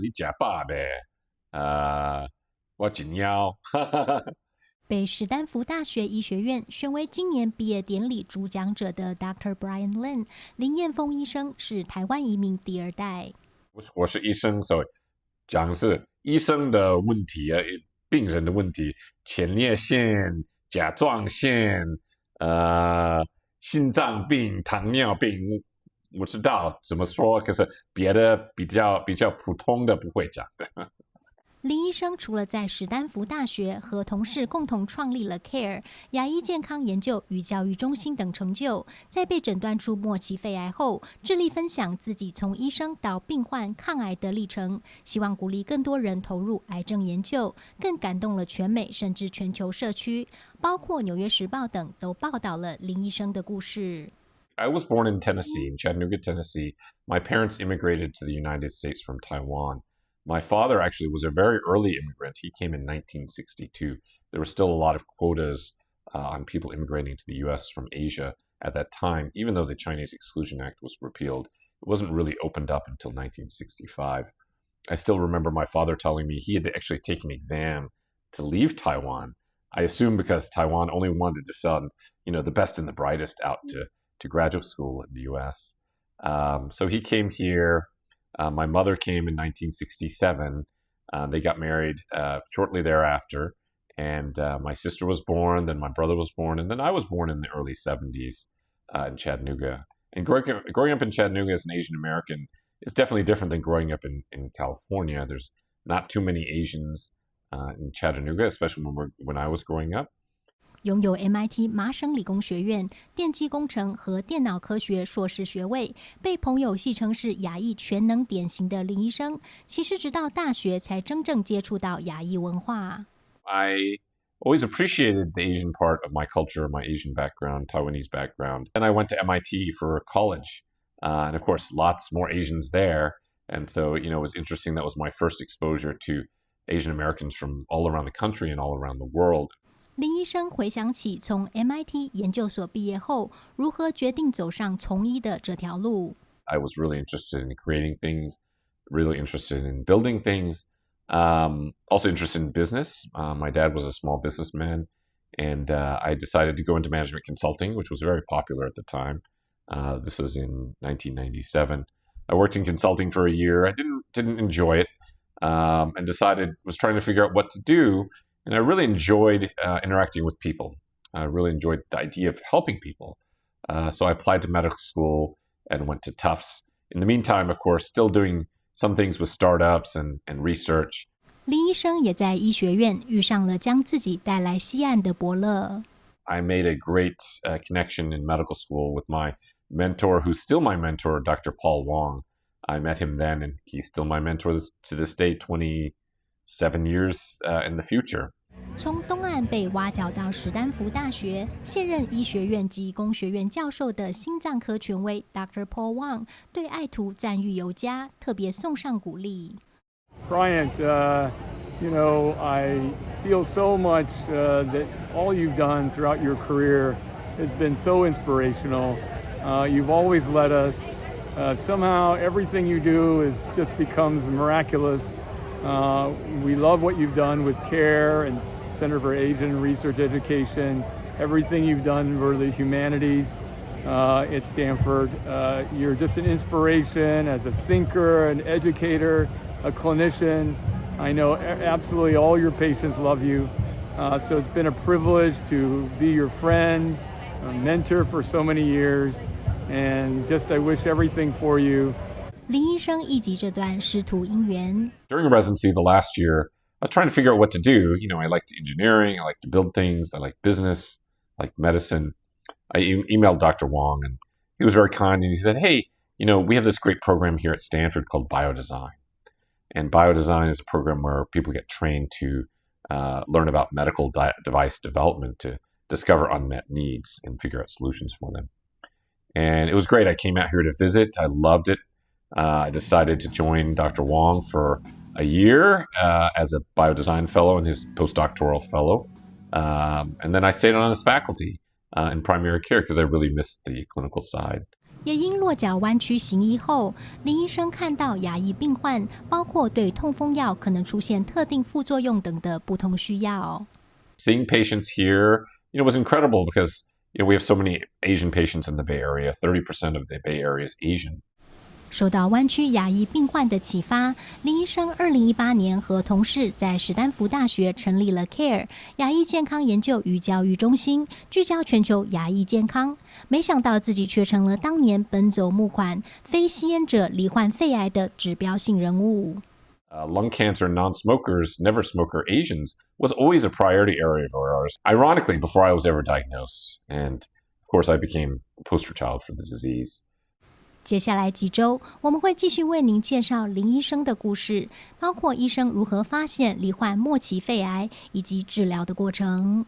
你吃饱没？我紧腰。被史丹福大学医学院选为今年毕业典礼主讲者的Dr. Bryant Lin 林彦峰医生是台湾移民第二代。我是医生，所以讲的是医生的问题病人的问题，前列腺、甲状腺、心脏病、糖尿病，我知道怎么说，可是别的比较普通的不会讲的。林医生除了在史丹福大学和同事共同创立了 CARE 亚裔健康研究与教育中心等成就，在被诊断出末期肺癌后，致力分享自己从医生到病患抗癌的历程，希望鼓励更多人投入癌症研究，更感动了全美甚至全球社区，包括《纽约时报》等都报道了林医生的故事。I was born in Tennessee, in Chattanooga, Tennessee. My parents immigrated to the United States from Taiwan.My father actually was a very early immigrant. He came in 1962. There were still a lot of quotas on people immigrating to the U.S. from Asia at that time. Even though the Chinese Exclusion Act was repealed, it wasn't really opened up until 1965. I still remember my father telling me he had to actually take an exam to leave Taiwan. I assume because Taiwan only wanted to send, the best and the brightest out to graduate school in the U.S. So he came here.My mother came in 1967. They got married shortly thereafter. And my sister was born, then my brother was born, and then I was born in the early 70s in Chattanooga. And growing up in Chattanooga as an Asian American is definitely different than growing up in California. There's not too many Asians in Chattanooga, especially when I was growing up.拥有 MIT 麻省理工学院电机工程和电脑科学硕士学位，被朋友戏称是亚裔全能典型的林医生，其实直到大学才真正接触到亚裔文化。I always appreciated the Asian part of my culture, my Asian background, Taiwanese background. And I went to MIT for college. And of course, lots more Asians there. And so, it was interesting. That was my first exposure to Asian Americans from all around the country and all around the world.林医生回想起从 MIT 研究所毕业后，如何决定走上从医的这条路。I was really interested in creating things, really interested in building things, also interested in business. My dad was a small businessman, and I decided to go into management consulting, which was very popular at the time. This was in 1997. I worked in consulting for a year. I didn't enjoy it, and was trying to figure out what to do.And I really enjoyed interacting with people. I really enjoyed the idea of helping people. So I applied to medical school and went to Tufts. In the meantime, of course, still doing some things with startups and research. 林医生也在医学院遇上了将自己带来西岸的伯乐。I made a great connection in medical school with my mentor, who's still my mentor, Dr. Paul Wong. I met him then, and he's still my mentor to this day, 7 years in the future. 从东岸被挖角到史丹福大学，现任医学院及工学院教授的心脏科权威 Dr. Paul Wong 对爱徒赞誉有加，特别送上鼓励。Bryant, I feel so much that all you've done throughout your career has been so inspirational. You've always led us. Somehow everything you do just becomes miraculous.We love what you've done with CARE and Center for Asian Research Education, everything you've done for the humanities at Stanford. You're just an inspiration as a thinker, an educator, a clinician. I know absolutely all your patients love you. So it's been a privilege to be your friend, a mentor for so many years, and just I wish everything for you.林医生忆及这段师徒姻缘。During residency, the last year, I was trying to figure out what to do. I liked engineering, I liked to build things, I liked business, I liked medicine. I emailed Dr. Wong, and he was very kind, and he said, hey, we have this great program here at Stanford called Biodesign. And Biodesign is a program where people get trained to learn about medical device development to discover unmet needs and figure out solutions for them. And it was great. I came out here to visit. I loved it.I decided to join Dr. Wong for a year as a biodesign fellow and his postdoctoral fellow. And then I stayed on his faculty in primary care because I really missed the clinical side. 也因落脚湾区行医后，林医生看到亚裔病患包括对痛风药可能出现特定副作用等的不同需要。Seeing patients here, was incredible because we have so many Asian patients in the Bay Area. 30% of the Bay Area is Asian. 受到湾区亚裔病患的启发，林医生2018年和同事在史丹福大学成立了 CARE 亚裔健康研究与教育中心，聚焦全球亚裔健康。没想到自己却成了当年奔走募款非吸烟者罹患肺癌的指标性人物。Lung cancer, non-smokers, never smoker Asians was always a priority area of ours. Ironically, before I was ever diagnosed, and of course, I became a poster child for the disease. 接下来几周，我们会继续为您介绍林医生的故事，包括医生如何发现罹患末期肺癌以及治疗的过程。